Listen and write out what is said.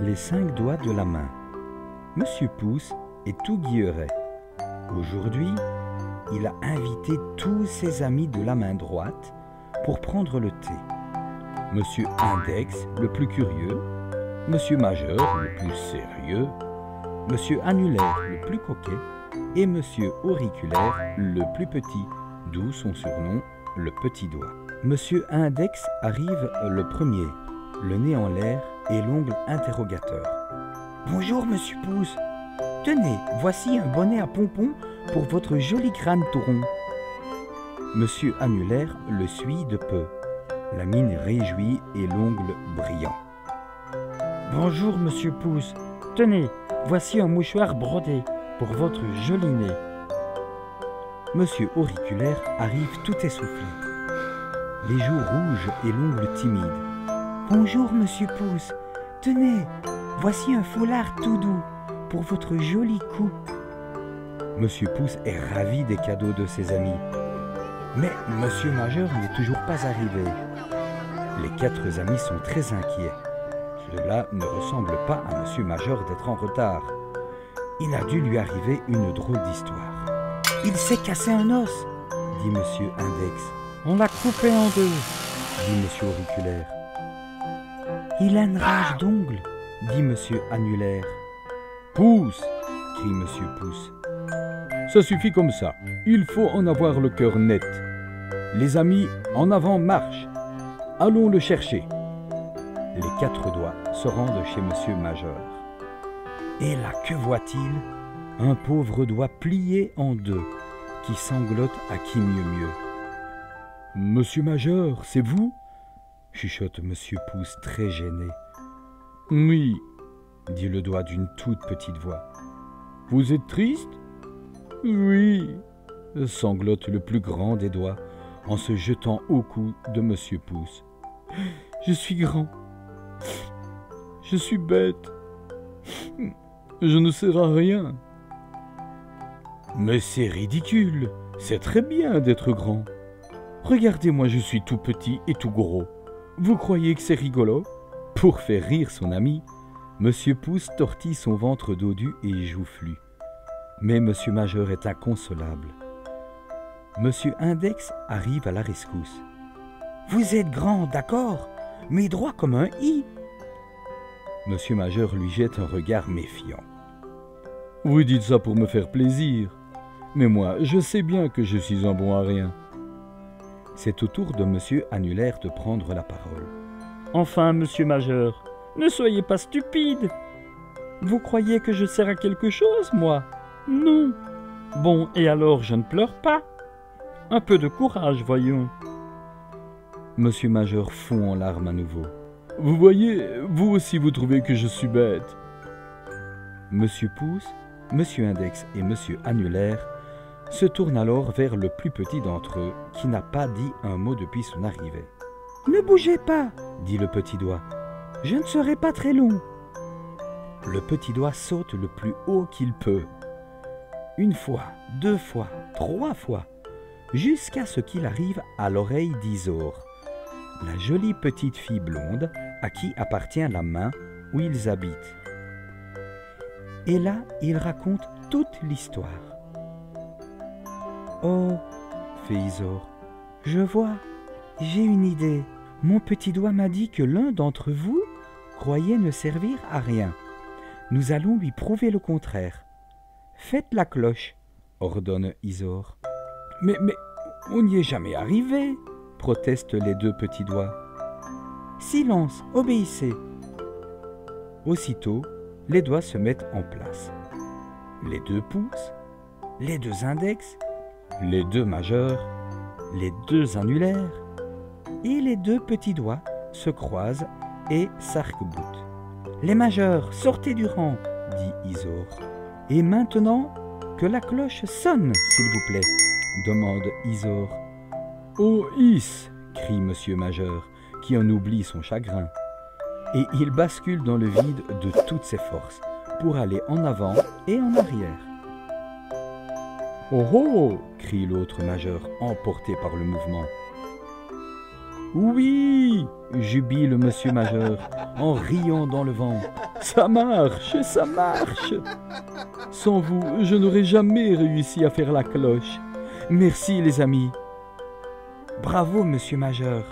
Les 5 doigts de la main. Monsieur Pouce est tout guilleret. Aujourd'hui, il a invité tous ses amis de la main droite pour prendre le thé. Monsieur Index, le plus curieux, Monsieur Majeur, le plus sérieux, Monsieur Annulaire, le plus coquet, et Monsieur Auriculaire, le plus petit, d'où son surnom, le petit doigt. Monsieur Index arrive le premier, le nez en l'air et l'ongle interrogateur. Bonjour, Monsieur Pouce. Tenez, voici un bonnet à pompons pour votre joli crâne tout rond. Monsieur Annulaire le suit de peu, la mine réjouie et l'ongle brillant. Bonjour, Monsieur Pouce. Tenez, voici un mouchoir brodé pour votre joli nez. Monsieur Auriculaire arrive tout essoufflé, les joues rouges et l'ongle timide. Bonjour, Monsieur Pouce. Tenez, voici un foulard tout doux pour votre joli cou. Monsieur Pouce est ravi des cadeaux de ses amis. Mais Monsieur Majeur n'est toujours pas arrivé. Les 4 amis sont très inquiets. Cela ne ressemble pas à Monsieur Majeur d'être en retard. Il a dû lui arriver une drôle d'histoire. Il s'est cassé un os, dit Monsieur Index. On l'a coupé en 2, dit Monsieur Auriculaire. Il a une rage d'ongles, dit Monsieur Annulaire. Pouce, crie Monsieur Pouce. Ça suffit comme ça, il faut en avoir le cœur net. Les amis, en avant marche. Allons le chercher. Les 4 doigts se rendent chez Monsieur Majeur. Et là, que voit-il? Un pauvre doigt plié en 2, qui sanglote à qui mieux mieux. Monsieur Majeur, c'est vous? Chuchote Monsieur Pouce très gêné. Oui, dit le doigt d'une toute petite voix. Vous êtes triste? Oui, sanglote le plus grand des doigts en se jetant au cou de Monsieur Pouce. Je suis grand. Je suis bête. Je ne sers à rien. Mais c'est ridicule. C'est très bien d'être grand. Regardez-moi, je suis tout petit et tout gros. Vous croyez que c'est rigolo? Pour faire rire son ami, Monsieur Pouce tortille son ventre dodu et joufflu. Mais Monsieur Majeur est inconsolable. Monsieur Index arrive à la rescousse. Vous êtes grand, d'accord, mais droit comme un i. Monsieur Majeur lui jette un regard méfiant. Vous dites ça pour me faire plaisir, mais moi, je sais bien que je suis un bon à rien. C'est au tour de Monsieur Annulaire de prendre la parole. Enfin, Monsieur Majeur, ne soyez pas stupide. Vous croyez que je sers à quelque chose, moi? Non. Bon, et alors je ne pleure pas. Un peu de courage, voyons. Monsieur Majeur fond en larmes à nouveau. Vous voyez, vous aussi vous trouvez que je suis bête. Monsieur Pouce, Monsieur Index et Monsieur Annulaire se tournent alors vers le plus petit d'entre eux, qui n'a pas dit un mot depuis son arrivée. « Ne bougez pas, dit le petit doigt. Je ne serai pas très long. » Le petit doigt saute le plus haut qu'il peut. 1 fois, 2 fois, 3 fois, jusqu'à ce qu'il arrive à l'oreille d'Isor, la jolie petite fille blonde à qui appartient la main où ils habitent. Et là, il raconte toute l'histoire. « Oh, fait Isor, je vois, j'ai une idée. Mon petit doigt m'a dit que l'un d'entre vous croyait ne servir à rien. Nous allons lui prouver le contraire. Faites la cloche, ordonne Isor. Mais on n'y est jamais arrivé, protestent les 2 petits doigts. Silence, obéissez. Aussitôt, les doigts se mettent en place. Les 2 pouces, les 2 index, les 2 majeurs, les 2 annulaires et les 2 petits doigts se croisent et s'arc-boutent. Les majeurs, sortez du rang, dit Isor. Et maintenant, que la cloche sonne, s'il vous plaît, demande Isor. Oh, Is, crie Monsieur Majeur, qui en oublie son chagrin. Et il bascule dans le vide de toutes ses forces, pour aller en avant et en arrière. Oh oh, crie l'autre majeur, emporté par le mouvement. Oui, jubile Monsieur Majeur en riant dans le vent. Ça marche, ça marche. Sans vous, je n'aurais jamais réussi à faire la cloche. Merci les amis. Bravo Monsieur Majeur.